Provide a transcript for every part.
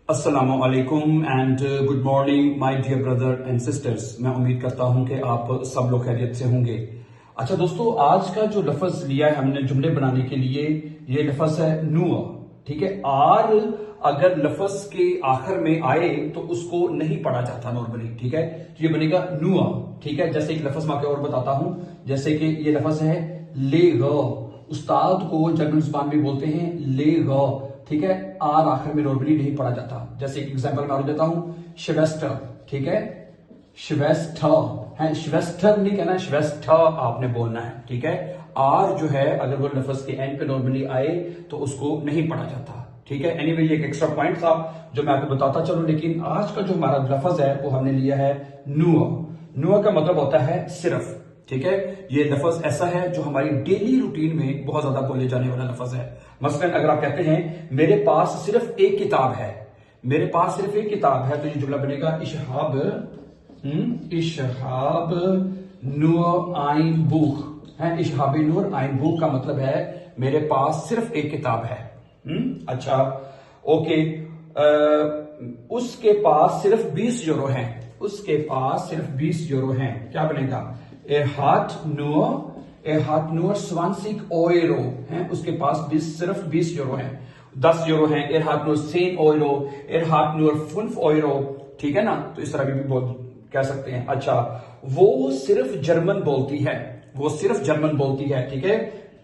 अस्सलामु अलैकुम and good morning my dear brother and sisters. मैं उम्मीद करता हूं कि आप सब लोग खैरियत से होंगे। अच्छा दोस्तों, आज का जो लफ्ज लिया है हमने जुमले बनाने के लिए, ये लफ्ज है नुआ। ठीक है, आर अगर लफ्ज के आखिर में आए तो उसको नहीं पढ़ा जाता नॉर्मली। ठीक है, तो ये बनेगा नुआ। ठीक है, जैसे एक लफ्ज मैं और बताता हूं, जैसे कि ये लफ्ज है ले ग। उस्ताद को जर्मन जुबान में बोलते हैं ले ग। ठीक है, आर आखिर में नॉर्मली नहीं पढ़ा जाता। जैसे एक एग्जांपल मैं देता हूं, शिवेस्टर। ठीक है, शिवेस्टर है, शिवेस्टर नहीं कहना, शिवेस्टर आपने बोलना है। ठीक है, आर जो है अगर वो लफ्ज के एंड पे नॉर्मली आए तो उसको नहीं पढ़ा जाता। ठीक है, एनीवे ये एक एक्स्ट्रा पॉइंट था जो मैं आपको बताता चलूं। लेकिन आज का जो हमारा लफ्ज है वो हमने लिया है नुआ। नुआ का मतलब होता है सिर्फ। ठीक है, ये लफ्ज ऐसा है जो हमारी डेली रूटीन में बहुत ज्यादा बोले जाने वाला लफ्ज है। मसलन अगर आप कहते हैं मेरे पास सिर्फ एक किताब है, मेरे पास सिर्फ एक किताब है, तो ये जुमला बनेगा इशहाब इशहाब नूर आइन बुख है। इशहाब नूर आइन बुख का मतलब है मेरे पास सिर्फ एक किताब है। अच्छा ओके, उसके पास सिर्फ 20 यूरो है, उसके पास सिर्फ 20 यूरो है। क्या बनेगा? Er hat nur 20 Euro है, उसके पास सिर्फ 20 यूरो है। 10 यूरो है, er hat nur 10 Euro, er hat nur 5 Euro। ठीक है ना, तो इस तरह भी कह सकते हैं। अच्छा, वो सिर्फ जर्मन बोलती है, वो सिर्फ जर्मन बोलती है। ठीक है,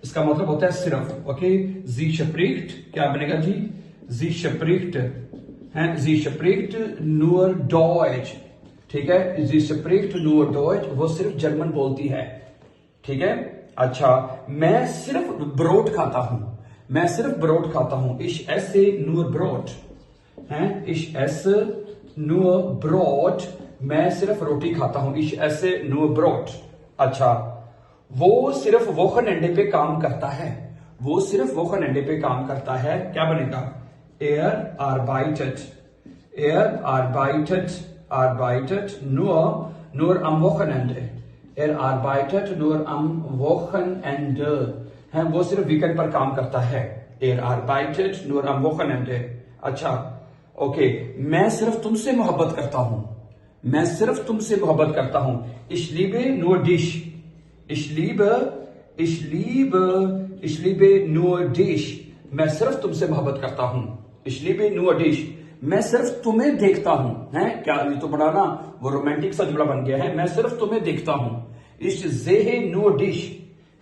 इसका मतलब होता है सिर्फ। ओके, sie spricht क्या बनेगा जी? sie spricht है, sie spricht nur Deutsch। ठीक है, sie spricht nur Deutsch, वो सिर्फ जर्मन बोलती है। ठीक है, अच्छा, मैं सिर्फ ब्रोट खाता हूं, मैं सिर्फ ब्रोट खाता हूं। ich esse nur Brot है, ich esse nur Brot, मैं सिर्फ रोटी खाता हूं। ich esse nur Brot। अच्छा, वो सिर्फ वोखनएंडे पे काम करता है, वो सिर्फ वोखनएंडे पे काम करता है। क्या बनेगा? er arbeitet nur am Wochenende। Er arbeitet nur am Wochenende है, वो सिर्फ वीकेंड पर काम करता है। Er arbeitet nur am Wochenende। अच्छा ओके, मैं सिर्फ तुमसे मोहब्बत करता हूं, मैं सिर्फ तुमसे मोहब्बत करता हूं। Ich liebe nur dich। ich liebe nur dich, मैं सिर्फ तुमसे मोहब्बत करता हूं। Ich liebe nur dich, मैं सिर्फ तुम्हें देखता हूं। है क्या, ये तो बड़ा ना वो रोमांटिक सा जुमला बन गया है। मैं सिर्फ तुम्हें देखता हूं। Ich sehe nur dich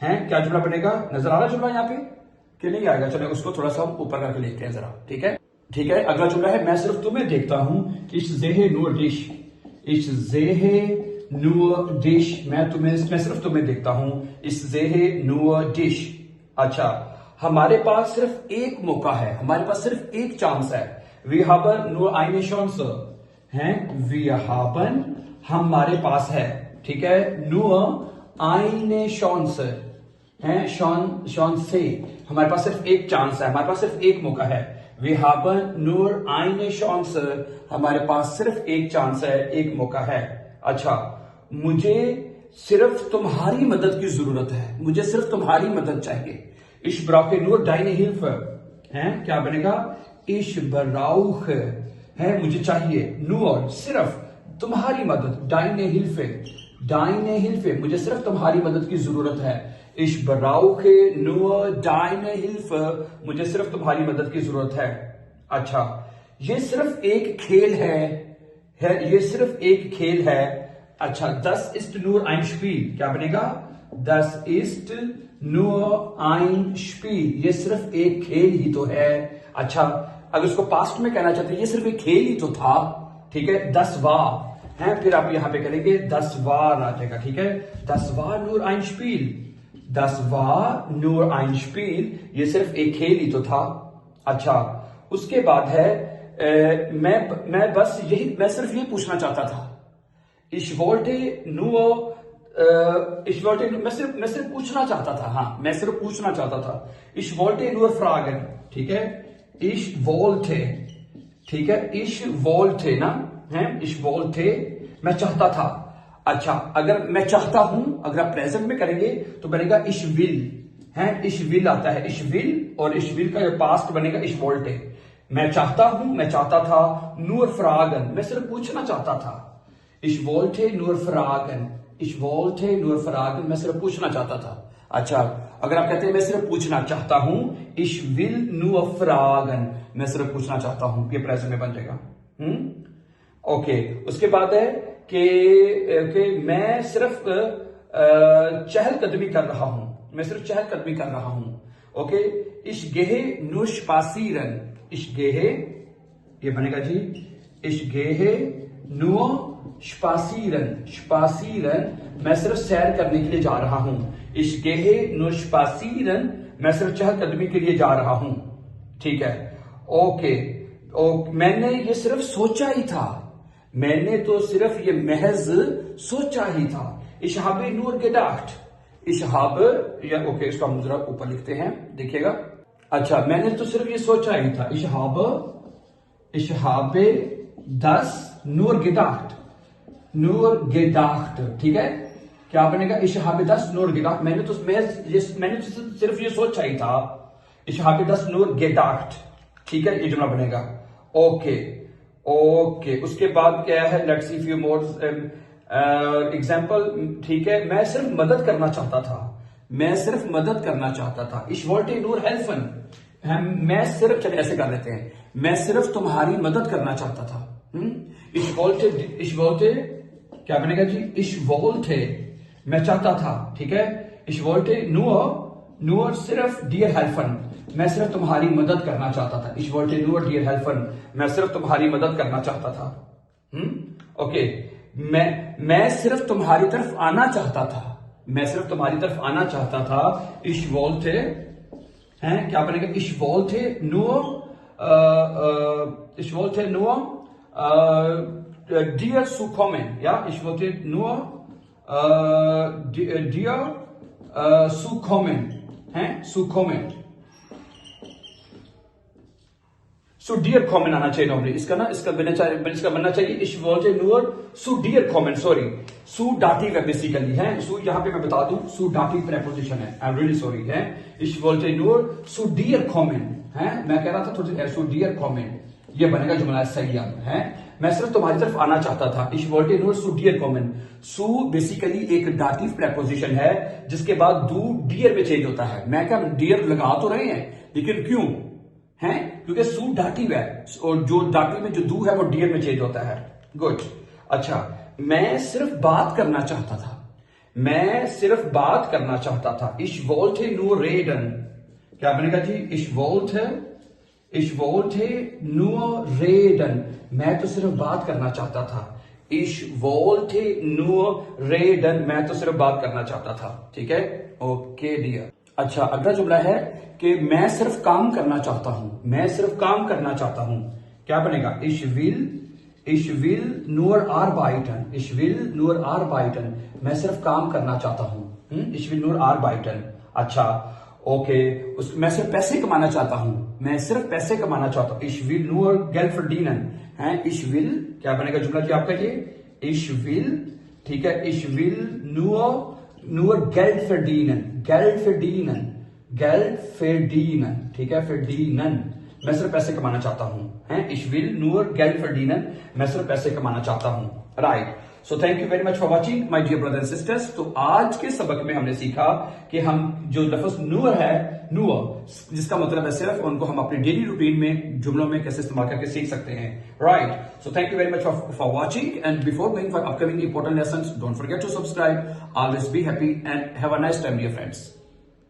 है, क्या जुमला बनेगा? नजर आ रहा जुमला यहाँ पे कि नहीं आएगा? चलो उसको थोड़ा सा ऊपर करके लिखते हैं जरा। ठीक है, ठीक है, अगला जुमला है मैं सिर्फ तुम्हें देखता हूं। Ich sehe nur dich, ich sehe nur dich, मैं सिर्फ तुम्हें देखता हूं। Ich sehe nur dich। अच्छा, हमारे पास सिर्फ एक मौका है, हमारे पास सिर्फ एक चांस है। Wir haben nur eine Chance है, wir haben हमारे पास है। ठीक है, nur eine Chance है, Chance हमारे पास सिर्फ एक चांस है, हमारे पास सिर्फ एक मौका है। Wir haben nur eine Chance, हमारे पास सिर्फ एक चांस है, एक मौका है। अच्छा, मुझे सिर्फ तुम्हारी मदद की जरूरत है, मुझे सिर्फ तुम्हारी मदद चाहिए। Ich brauche nur deine Hilfe है, क्या बनेगा? Ich brauche है, मुझे चाहिए, nur सिर्फ तुम्हारी मदद, deine Hilfe, मुझे सिर्फ तुम्हारी मदद की जरूरत है। Ich brauche nur deine Hilfe, मुझे सिर्फ तुम्हारी मदद की जरूरत है। अच्छा, ये सिर्फ एक खेल है, ये सिर्फ एक खेल है। अच्छा, das ist nur ein Spiel, क्या बनेगा? Das ist nur ein Spiel, ये सिर्फ एक खेल ही तो है। अच्छा, अगर उसको पास्ट में कहना चाहते हैं ये सिर्फ एक खेल ही तो था। ठीक है, 10 वार है, फिर आप यहां पे करेंगे 10 वार आ जाएगा। ठीक है, 10 वार nur ein Spiel, 10 war nur ein Spiel, ये सिर्फ एक खेल ही तो था। अच्छा, उसके बाद है मैं सिर्फ ये पूछना चाहता था। Ich wollte nur मैं सिर्फ पूछना चाहता था। हाँ, मैं सिर्फ पूछना चाहता था। Ich wollte nur fragen। ठीक है, ich wollte, ठीक है, ich wollte ना है, ich wollte मैं चाहता था। अच्छा, अगर मैं चाहता हूं, अगर आप प्रेजेंट में करेंगे तो बनेगा ich will है, ich will आता है, ich will, और ich will का जो पास्ट बनेगा ich wollte। मैं चाहता हूं, मैं चाहता था। nur fragen, मैं सिर्फ पूछना चाहता था। ich wollte nur fragen, ich wollte nur fragen, मैं सिर्फ पूछना चाहता था। अच्छा, अगर आप कहते हैं मैं सिर्फ पूछना चाहता हूं, ich will nur fragen, मैं सिर्फ पूछना चाहता हूं, ये प्रेजेंट में बन जाएगा। ओके, उसके बाद है कि मैं सिर्फ चहलकदमी कर रहा हूं, मैं सिर्फ चहलकदमी कर रहा हूं। Okay, ich gehe nur spazieren, ich gehe, ये बनेगा जी, ich gehe nur spazieren, spazieren, मैं सिर्फ सैर करने के लिए जा रहा हूं। ich gehe nur spazieren, मैं सिर्फ चहलकदमी के लिए जा रहा हूं। ठीक है, ओके, मैंने ये सिर्फ सोचा ही था, मैंने तो सिर्फ ये महज सोचा ही था। ich habe nur gedacht, ich habe, या ओके, इसको हम जरा ऊपर लिखते हैं, देखिएगा। अच्छा, मैंने तो सिर्फ ये सोचा ही था। ich habe das nur gedacht, nur gedacht, ठीक है। क्या बनेगा? ich habe das nur gedacht, मैंने तो सिर्फ ये सोचा ही था। ich habe das nur gedacht, ठीक है, ये जुमला बनेगा। ओके, ओके, उसके बाद क्या है? Let's see few more example. ठीक है, मैं सिर्फ मदद करना चाहता था, मैं सिर्फ मदद करना चाहता था। ich wollte nur helfen, मैं सिर्फ, चलिए ऐसे कर लेते हैं, मैं सिर्फ तुम्हारी मदद करना चाहता था। ich wollte, क्या बनेगा जी? ich wollte, मैं चाहता था, ठीक है। ich wollte nur सिर्फ dir helfen, मैं सिर्फ तुम्हारी मदद करना चाहता था। ich wollte nur dir helfen, मैं सिर्फ तुम्हारी मदद करना चाहता था। ओके, मैं सिर्फ तुम्हारी तरफ आना चाहता था, मैं सिर्फ तुम्हारी तरफ आना चाहता था। ich wollte, हैं, क्या बनेगा? ich wollte nur dir zu kommen, ja, ich wollte nur dir zu kommen, हैं, zu kommen, so dear kommen आना चाहिए नॉर्मली, इसका बनना चाहिए ich wollte nur so dear kommen, sorry, सु डाटिव है बेसिकली, है सु, यहां पे मैं बता दूं सु डाटिव प्रेपोजिशन है, आई एम रियली सॉरी, है ich wollte nur so dear kommen, है, मैं कह रहा था थोड़ी so dear kommen, ये बनेगा जुमला सही है। मैं सिर्फ तुम्हारी तरफ आना चाहता था। ich wollte nur so dear kommen, सु बेसिकली एक डाटिव प्रेपोजिशन है जिसके बाद डू डियर में चेंज होता है। मैं क्या डियर लगा तो रहे हैं, लेकिन क्यों है? क्योंकि सू डाटिव है, और जो डाटिव में जो डू है वो डियर में चेंज होता है। गुड, अच्छा, मैं सिर्फ बात करना चाहता था, मैं सिर्फ बात करना चाहता था। ich wollte nur reden, क्या बनेगा जी? ich wollte nur reden, मैं तो सिर्फ बात करना चाहता था। ich wollte nur reden, मैं तो सिर्फ बात करना चाहता था। ठीक है, ओके डियर। अच्छा, अगला जुमला है कि मैं सिर्फ काम करना चाहता हूं, मैं सिर्फ काम करना चाहता हूं। क्या बनेगा? ich will nur arbeiten, ich will nur arbeiten, मैं सिर्फ काम करना चाहता हूं। ich will nur arbeiten, अच्छा, ओके, मैं सिर्फ पैसे कमाना चाहता हूं, मैं सिर्फ पैसे कमाना चाहता हूं। ich will nur Geld verdienen, है, ich will, क्या बनेगा जुमला जी आपका ये? ich will, ठीक है, ich will nur Geld verdienen, Geld verdienen, Geld verdienen, ठीक है, verdienen, मैं सिर्फ पैसे कमाना चाहता हूं, है, ich will nur Geld verdienen, मैं सिर्फ पैसे कमाना चाहता हूं। Right, so thank you very much for watching my dear brothers and sisters. तो आज के सबक में हमने सीखा कि हम जो लफ्ज नूर है, नूर जिसका मतलब है सिर्फ, उनको हम अपने डेली रूटीन में जुमलों में कैसे इस्तेमाल करके सीख सकते हैं। Right, so thank you very much for watching, and before going for upcoming important lessons, don't forget to subscribe. Always be happy and have a nice time dear friends.